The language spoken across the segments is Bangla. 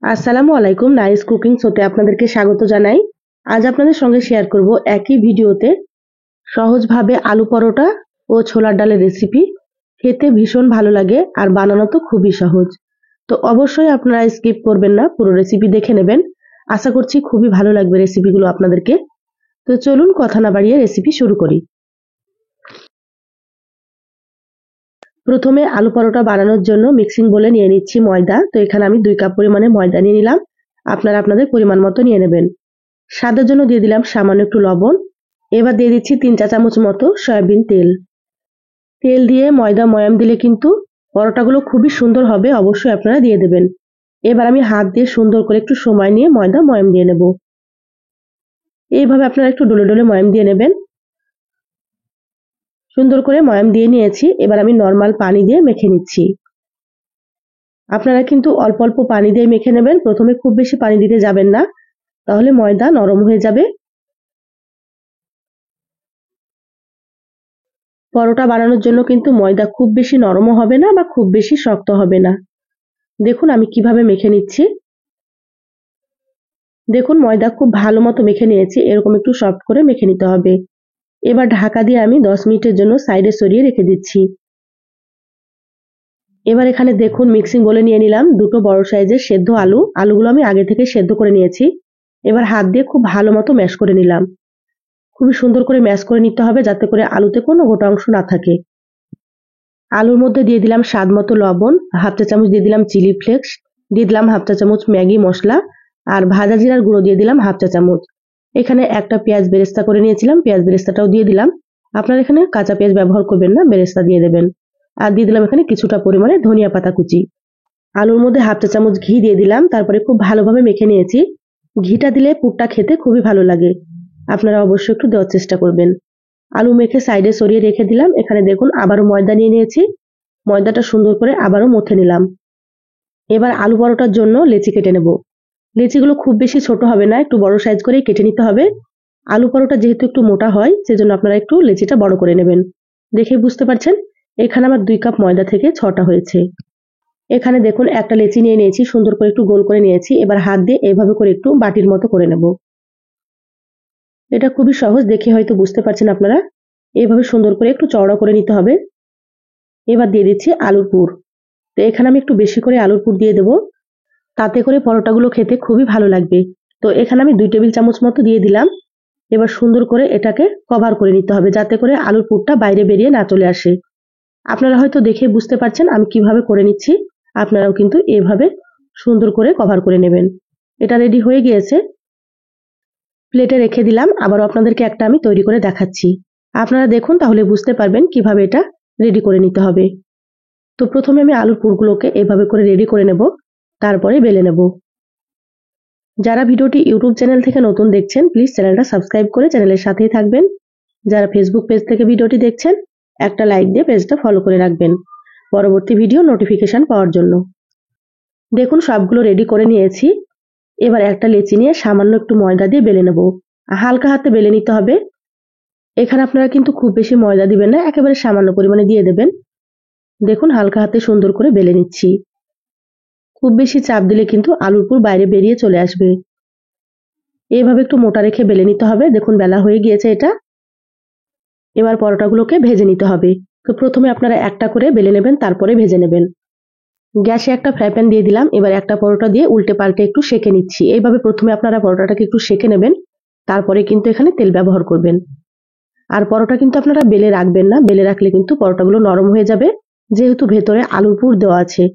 আসসালামু আলাইকুম, নাইস কুকিং শোতে আপনাদেরকে স্বাগত জানাই। আজ আপনাদের সঙ্গে শেয়ার করব একই ভিডিওতে সহজভাবে আলু পরোটা ও ছোলার ডালের রেসিপি। খেতে ভীষণ ভালো লাগে আর বানানো তো খুবই সহজ। তো অবশ্যই আপনারা স্কিপ করবেন না, পুরো রেসিপি দেখে নেবেন। আশা করছি খুবই ভালো লাগবে রেসিপিগুলো আপনাদেরকে। তো চলুন কথা না বাড়িয়ে রেসিপি শুরু করি। প্রথমে আলু পরোটা বানানোর জন্য মিক্সিং বলে নিয়ে নিচ্ছি ময়দা। তো এখানে আমি 2 কাপ পরিমাণে ময়দা নিয়ে নিলাম। আপনারা আপনাদের পরিমাণ মতো নিয়ে নেবেন। স্বাদের জন্য দিয়ে দিলাম সামান্য একটু লবণ। এবার দিয়ে দিচ্ছি 3 চা চামচ মতো সয়াবিন তেল। তেল দিয়ে ময়দা ময়াম দিলে কিন্তু পরোটাগুলো খুবই সুন্দর হবে, অবশ্যই আপনারা দিয়ে দেবেন। এবার আমি হাত দিয়ে সুন্দর করে একটু সময় নিয়ে ময়দা ময়াম দিয়ে নেব। এইভাবে আপনারা একটু ডলে ডলে ময়াম দিয়ে নেবেন। সুন্দর করে ময়াম দিয়ে নিয়েছি। এবার আমি নর্মাল পানি দিয়ে মেখে নিচ্ছি। আপনারা কিন্তু অল্প অল্প পানি দিয়ে মেখে নেবেন, প্রথমে খুব বেশি পানি দিতে যাবেন না, তাহলে ময়দা নরম হয়ে যাবে। পরোটা বানানোর জন্য কিন্তু ময়দা খুব বেশি নরমও হবে না বা খুব বেশি শক্ত হবে না। দেখুন আমি কিভাবে মেখে নিচ্ছি। দেখুন ময়দা খুব ভালো মতো মেখে নিয়েছি, এরকম একটু সফট করে মেখে নিতে হবে। এবার ঢাকা দিয়ে আমি 10 মিনিটের জন্য সাইডে সরিয়ে রেখে দিচ্ছি। এবার এখানে দেখুন মিক্সিং বলে নিয়ে নিলাম দুটো বড় সাইজের সেদ্ধ আলু। আলুগুলো আমি আগে থেকে সেদ্ধ করে নিয়েছি। এবার হাত দিয়ে খুব ভালো মতো ম্যাশ করে নিলাম। খুবই সুন্দর করে ম্যাশ করে নিতে হবে যাতে করে আলুতে কোনো গোটা অংশ না থাকে। আলুর মধ্যে দিয়ে দিলাম স্বাদ মতো লবণ, হাফ চা চামচ দিয়ে দিলাম চিলি ফ্লেক্স, দিয়ে দিলাম হাফ চা চামচ ম্যাগি মশলা, আর ভাজা জিরার গুঁড়ো দিয়ে দিলাম হাফ চা চামচ। এখানে একটা পেঁয়াজ বেরেস্তা করে নিয়েছিলাম, পেঁয়াজ বেরেস্তাটাও দিয়ে দিলাম। আপনারা এখানে কাঁচা পেঁয়াজ ব্যবহার করবেন না, বেরেস্তা দিয়ে দেবেন। আর দিয়ে দিলাম এখানে কিছুটা পরিমাণে ধনিয়া পাতা কুচি। আলুর মধ্যে হাফ চা চামচ ঘি দিয়ে দিলাম, তারপরে খুব ভালোভাবে মেখে নিয়েছি। ঘিটা দিলে পুরটা খেতে খুবই ভালো লাগে, আপনারা অবশ্যই একটু দেওয়ার চেষ্টা করবেন। আলু মেখে সাইডে সরিয়ে রেখে দিলাম। এখানে দেখুন আবারও ময়দা নিয়ে নিয়েছি। ময়দাটা সুন্দর করে আবারও মথে নিলাম। এবার আলু পরোটার জন্য লেচি কেটে নেব। লেচিগুলো খুব বেশি ছোট হবে না, একটু বড় সাইজ করেই কেটে নিতে হবে। আলু পরোটা যেহেতু একটু মোটা হয়, সেজন্য আপনারা একটু লেচিটা বড় করে নেবেন। দেখে বুঝতে পারছেন এখানে আমার 2 কাপ ময়দা থেকে 6টা হয়েছে। এখানে দেখুন একটা লেচি নিয়ে নিয়েছি, সুন্দর করে একটু গোল করে নিয়েছি। এবার হাত দিয়ে এভাবে করে একটু বাটির মতো করে নেব। এটা খুবই সহজ, দেখে হয়তো বুঝতে পারছেন আপনারা। এইভাবে সুন্দর করে একটু চওড়া করে নিতে হবে। এবার দিয়ে দিচ্ছি আলুর পুর। তো এখানে আমি একটু বেশি করে আলুর পুর দিয়ে দেবো, তাতে করে পরোটাগুলো খেতে খুবই ভালো লাগবে। তো এখানে আমি 2 টেবিল চামচ মতো দিয়ে দিলাম। এবার সুন্দর করে এটাকে কভার করে নিতে হবে যাতে করে আলুর পুরটা বাইরে বেরিয়ে না চলে আসে। আপনারা হয়তো দেখে বুঝতে পারছেন আমি কিভাবে করে নিচ্ছি। আপনারাও কিন্তু এভাবে সুন্দর করে কভার করে নেবেন। এটা রেডি হয়ে গিয়েছে, প্লেটে রেখে দিলাম। আবারও আপনাদেরকে একটা আমি তৈরি করে দেখাচ্ছি। আপনারা দেখুন, তাহলে বুঝতে পারবেন কিভাবে এটা রেডি করে নিতে হবে। তো প্রথমে আমি আলুর পুরগুলোকে এভাবে করে রেডি করে নেব, তারপরে বেলে নেব। যারা ভিডিওটি ইউটিউব চ্যানেল থেকে নতুন দেখছেন, প্লিজ চ্যানেলটা সাবস্ক্রাইব করে চ্যানেলের সাথেই থাকবেন। যারা ফেসবুক পেজ থেকে ভিডিওটি দেখছেন, একটা লাইক দিয়ে পেজটা ফলো করে রাখবেন পরবর্তী ভিডিও নোটিফিকেশন পাওয়ার জন্য। দেখুন সবগুলো রেডি করে নিয়েছি। এবার একটা লেচি নিয়ে সামান্য একটু ময়দা দিয়ে বেলে নেব। হালকা হাতে বেলে নিতে হবে। এখানে আপনারা কিন্তু খুব বেশি ময়দা দিবেন না, একেবারে সামান্য পরিমাণে দিয়ে দেবেন। দেখুন হালকা হাতে সুন্দর করে বেলে নিচ্ছি। খুব বেশি চাপ দিলে কিন্তু আলুর পুর বাইরে বেরিয়ে চলে আসবে। এইভাবে একটু মোটা রেখে বেলে নিতে হবে। দেখুন বেলা হয়ে গিয়েছে এটা। এবার পরোটাগুলোকে ভেজে নিতে হবে। তো প্রথমে আপনারা একটা করে বেলে নেবেন, তারপরে ভেজে নেবেন। গ্যাসে একটা ফ্রাই প্যান দিয়ে দিলাম। এবার একটা পরোটা দিয়ে উল্টে পাল্টে একটু সেঁকে নিচ্ছি। এইভাবে প্রথমে আপনারা পরোটাটাকে একটু সেঁকে নেবেন, তারপরে কিন্তু এখানে তেল ব্যবহার করবেন। আর পরোটা কিন্তু আপনারা বেলে রাখবেন না, বেলে রাখলে কিন্তু পরোটাগুলো নরম হয়ে যাবে, যেহেতু ভেতরে আলুর পুর দেওয়া আছে।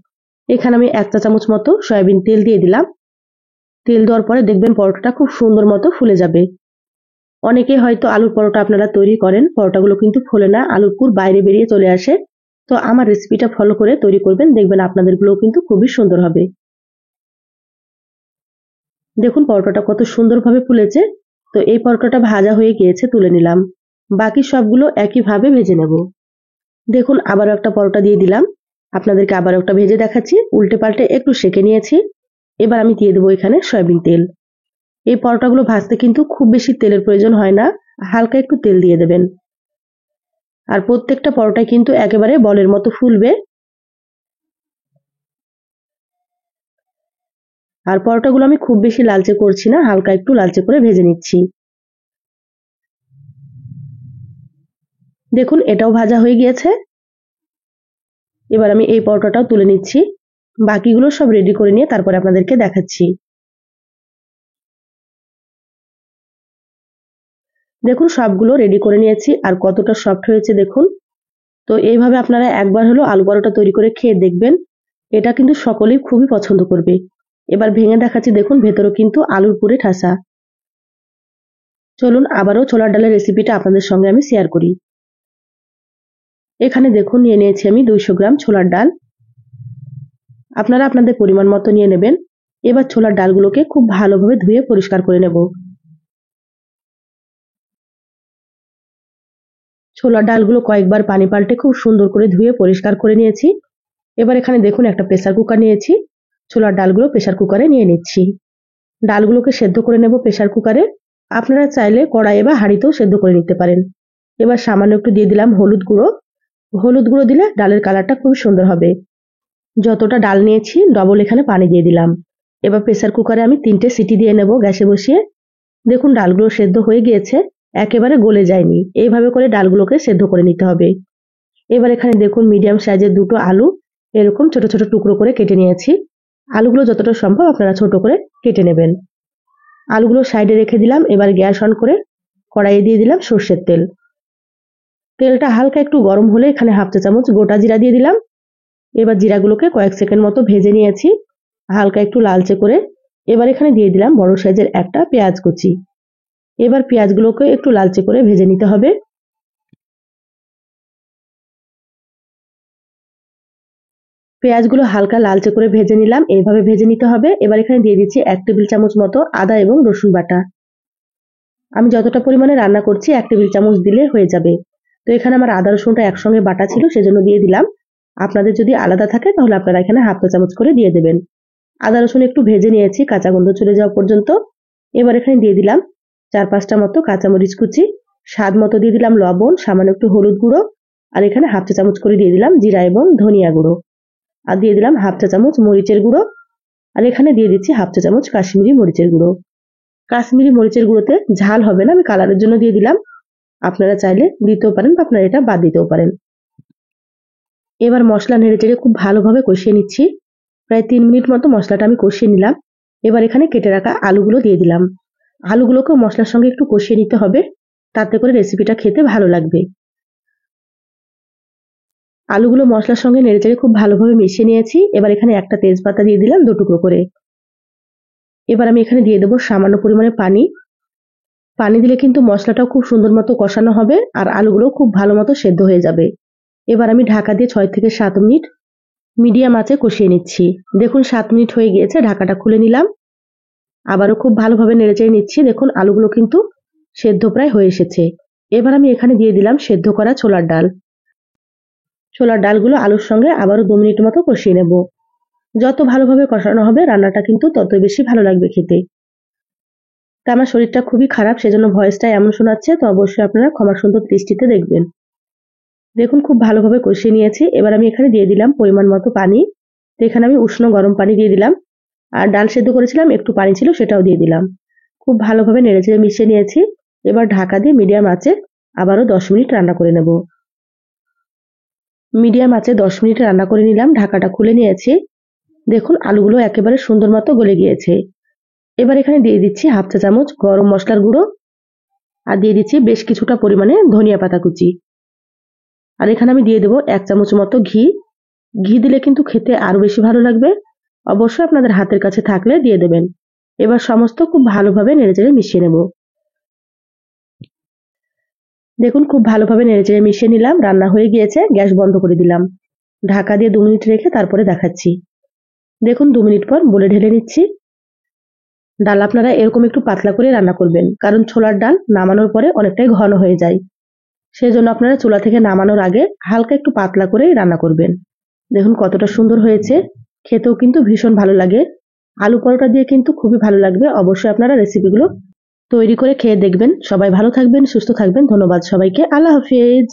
এখানে আমি 1 চা চামচ মতো সয়াবিন তেল দিয়ে দিলাম। তেল দেওয়ার পরে দেখবেন পরোটাটা খুব সুন্দর মতো ফুলে যাবে। অনেকে হয়তো আলুর পরোটা আপনারা তৈরি করেন, পরোটাগুলো কিন্তু ফোলে না, আলুর পুর বাইরে বেরিয়ে চলে আসে। তো আমার রেসিপিটা ফলো করে তৈরি করবেন, দেখবেন আপনাদেরগুলোও কিন্তু খুবই সুন্দর হবে। দেখুন পরোটাটা কত সুন্দরভাবে ফুলেছে। তো এই পরোটাটা ভাজা হয়ে গিয়েছে, তুলে নিলাম। বাকি সবগুলো একইভাবে ভেজে নেব। দেখুন আবারও একটা পরোটা দিয়ে দিলাম। আপনাদেরকে আবারও একটা ভেজে দেখাচ্ছি। উল্টে পাল্টে একটু সেঁকে নিয়েছি। এবার আমি দিয়ে দেবো এখানে সয়াবিন তেল। এই পরোটাগুলো ভাজতে কিন্তু খুব বেশি তেলের প্রয়োজন হয় না, হালকা একটু তেল দিয়ে দেবেন। আর প্রত্যেকটা পরোটাই কিন্তু একেবারে বলের মতো ফুলবে। আর পরোটাগুলো আমি খুব বেশি লালচে করছি না, হালকা একটু লালচে করে ভেজে নিচ্ছি। দেখুন এটাও ভাজা হয়ে গিয়েছে। এবার আমি এই পরোটাটাও তুলে নিচ্ছি। বাকিগুলো সব রেডি করে নিয়ে তারপরে আপনাদেরকে দেখাচ্ছি। দেখুন সবগুলো রেডি করে নিয়েছি আর কতটা সফট হয়েছে দেখুন। তো এইভাবে আপনারা একবার হলো আলু পরোটা তৈরি করে খেয়ে দেখবেন। এটা কিন্তু সকলেই খুবই পছন্দ করবে। এবার ভেঙে দেখাচ্ছি, দেখুন ভেতরেও কিন্তু আলুর পুরে ঠাসা। চলুন আবারও ছোলার ডালের রেসিপিটা আপনাদের সঙ্গে আমি শেয়ার করি। এখানে দেখুন নিয়ে নিয়েছি আমি 200 গ্রাম ছোলার ডাল। আপনারা আপনাদের পরিমাণ মতো নিয়ে নেবেন। এবার ছোলার ডালগুলোকে খুব ভালোভাবে ধুয়ে পরিষ্কার করে নেব। ছোলার ডালগুলো কয়েকবার পানি পাল্টে খুব সুন্দর করে ধুয়ে পরিষ্কার করে নিয়েছি। এবার এখানে দেখুন একটা প্রেসার কুকার নিয়েছি। ছোলার ডালগুলো প্রেসার কুকারে নিয়ে নিচ্ছি। ডালগুলোকে সেদ্ধ করে নেব প্রেসার কুকারে। আপনারা চাইলে কড়াইয়ে বা হাঁড়িতেও সেদ্ধ করে নিতে পারেন। এবার সামান্য একটু দিয়ে দিলাম হলুদ গুঁড়ো। হলুদ গুঁড়ো দিলে ডালের কালারটা খুব সুন্দর হবে। যতটা ডাল নিয়েছি ডবল এখানে পানি দিয়ে দিলাম। এবার প্রেসার কুকারে আমি 3টে সিটি দিয়ে নেব গ্যাসে বসিয়ে। দেখুন ডালগুলো সেদ্ধ হয়ে গিয়েছে, একেবারে গলে যায়নি। এইভাবে করে ডালগুলোকে সেদ্ধ করে নিতে হবে। এবার এখানে দেখুন মিডিয়াম সাইজের 2টো আলু এরকম ছোট ছোট টুকরো করে কেটে নিয়েছি। আলুগুলো যতটা সম্ভব আপনারা ছোট করে কেটে নেবেন। আলুগুলো সাইডে রেখে দিলাম। এবার গ্যাস অন করে কড়াইয়ে দিয়ে দিলাম সর্ষের তেল। তেলটা হালকা একটু গরম হলে এখানে হাফ চা চামচ গোটা জিরা দিয়ে দিলাম। এবার জিরাগুলোকে কয়েক সেকেন্ড মতো ভেজে নিয়েছি হালকা একটু লালচে করে। এবার এখানে দিয়ে দিলাম বড় সাইজের একটা পেঁয়াজ কুচি। এবার পেঁয়াজগুলোকে একটু লালচে করে ভেজে নিতে হবে। পেঁয়াজগুলো হালকা লালচে করে ভেজে নিলাম, এইভাবে ভেজে নিতে হবে। এবার এখানে দিয়ে দিচ্ছি 1 টেবিল চামচ মতো আদা এবং রসুন বাটা। আমি যতটা পরিমাণে রান্না করছি 1 টেবিল চামচ দিলে হয়ে যাবে। তো এখানে আমার আদা রসুনটা একসঙ্গে বাটা ছিল, সেজন্য দিয়ে দিলাম। আপনাদের যদি আলাদা থাকে তাহলে আপনারা এখানে হাফ চা চামচ করে দিয়ে দেবেন। আদা রসুন একটু ভেজে নিয়েছি কাঁচা গন্ধ চলে যাওয়া পর্যন্ত। এবার এখানে দিয়ে দিলাম 4-5টা মতো কাঁচামরিচ কুচি। স্বাদ মতো দিয়ে দিলাম লবণ, সামান্য একটু হলুদ গুঁড়ো, আর এখানে হাফ চা চামচ করে দিয়ে দিলাম জিরা এবং ধনিয়া গুঁড়ো, আর দিয়ে দিলাম হাফ চা চামচ মরিচের গুঁড়ো, আর এখানে দিয়ে দিচ্ছি হাফ চা চামচ কাশ্মীরি মরিচের গুঁড়ো। কাশ্মীরি মরিচের গুঁড়োতে ঝাল হবে না, আমি কালারের জন্য দিয়ে দিলাম। আপনারা চাইলে দিতেও পারেন বা আপনারা এটা বাদ দিতেও পারেন। এবার মশলা নেড়ে চেড়ে খুব ভালোভাবে কষিয়ে নিচ্ছি। প্রায় 3 মিনিট মতো মশলাটা আমি কষিয়ে নিলাম। এবার এখানে কেটে রাখা আলুগুলো দিয়ে দিলাম। আলুগুলোকেও মশলার সঙ্গে একটু কষিয়ে নিতে হবে, তাতে করে রেসিপিটা খেতে ভালো লাগবে। আলুগুলো মশলার সঙ্গে নেড়েচেড়ে খুব ভালোভাবে মিশিয়ে নিয়েছি। এবার এখানে একটা তেজপাতা দিয়ে দিলাম 2 টুকরো করে। এবার আমি এখানে দিয়ে দেবো সামান্য পরিমাণে পানি। পানি দিলে কিন্তু মশলাটাও খুব সুন্দর মতো কষানো হবে আর আলুগুলো খুব ভালো মতো সেদ্ধ হয়ে যাবে। এবার আমি ঢাকা দিয়ে 6 থেকে 7 মিনিট মিডিয়াম আঁচে কষিয়ে নিচ্ছি। দেখুন 7 মিনিট হয়ে গিয়েছে, ঢাকাটা খুলে নিলাম। আবারও খুব ভালোভাবে নেড়েচেড়ে নিচ্ছি। দেখুন আলুগুলো কিন্তু সেদ্ধ প্রায় হয়ে এসেছে। এবার আমি এখানে দিয়ে দিলাম সেদ্ধ করা ছোলার ডাল। ছোলার ডালগুলো আলুর সঙ্গে আবারও 2 মিনিট মতো কষিয়ে নেব। যত ভালোভাবে কষানো হবে রান্নাটা কিন্তু তত বেশি ভালো লাগবে খেতে। তা আমার শরীরটা খুবই খারাপ, সেজন্য ভয়েসটা এমন শোনাচ্ছে, তো অবশ্যই আপনারা ক্ষমা সুন্দর দৃষ্টিতে দেখবেন। দেখুন খুব ভালোভাবে কষিয়ে নিয়েছি। এবার আমি এখানে দিয়ে দিলাম পরিমাণ মতো পানি। তো এখানে আমি উষ্ণ গরম পানি দিয়ে দিলাম। আর ডাল সেদ্ধ করেছিলাম একটু পানি ছিল, সেটাও দিয়ে দিলাম। খুব ভালোভাবে নেড়েচেড়ে মিশিয়ে নিয়েছি। এবার ঢাকা দিয়ে মিডিয়াম আঁচে আবারও 10 মিনিট রান্না করে নেব। মিডিয়াম আঁচে 10 মিনিট রান্না করে নিলাম, ঢাকাটা খুলে নিয়েছি। দেখুন আলুগুলো একেবারে সুন্দর মতো গলে গিয়েছে। এবার এখানে দিয়ে দিচ্ছি হাফ চা চামচ গরম মশলার গুঁড়ো, আর দিয়ে দিচ্ছি বেশ কিছুটা পরিমাণে ধনিয়া পাতা কুচি। আর এখানে আমি দিয়ে দেবো 1 চামচ মতো ঘি। ঘি দিলে কিন্তু খেতে আরো বেশি ভালো লাগবে। অবশ্যই আপনাদের হাতের কাছে থাকলে দিয়ে দেবেন। এবার সমস্ত খুব ভালোভাবে নেড়েচেড়ে মিশিয়ে নেব। দেখুন খুব ভালোভাবে নেড়েচেড়ে মিশিয়ে নিলাম, রান্না হয়ে গিয়েছে। গ্যাস বন্ধ করে দিলাম। ঢাকা দিয়ে 2 মিনিট রেখে তারপরে দেখাচ্ছি। দেখুন 2 মিনিট পর বলে ঢেলে নিচ্ছি। ডাল আপনারা এরকম একটু পাতলা করে রান্না করবেন, কারণ ছোলার ডাল নামানোর পরে অনেকটাই ঘন হয়ে যায়। সেজন্য আপনারা চুলা থেকে নামানোর আগে হালকা একটু পাতলা করেই রান্না করবেন। দেখুন কতটা সুন্দর হয়েছে, খেতেও কিন্তু ভীষণ ভালো লাগে। আলু পরোটা দিয়ে কিন্তু খুবই ভালো লাগবে। অবশ্যই আপনারা রেসিপিগুলো তৈরি করে খেয়ে দেখবেন। সবাই ভালো থাকবেন, সুস্থ থাকবেন। ধন্যবাদ সবাইকে। আল্লাহ হাফেজ।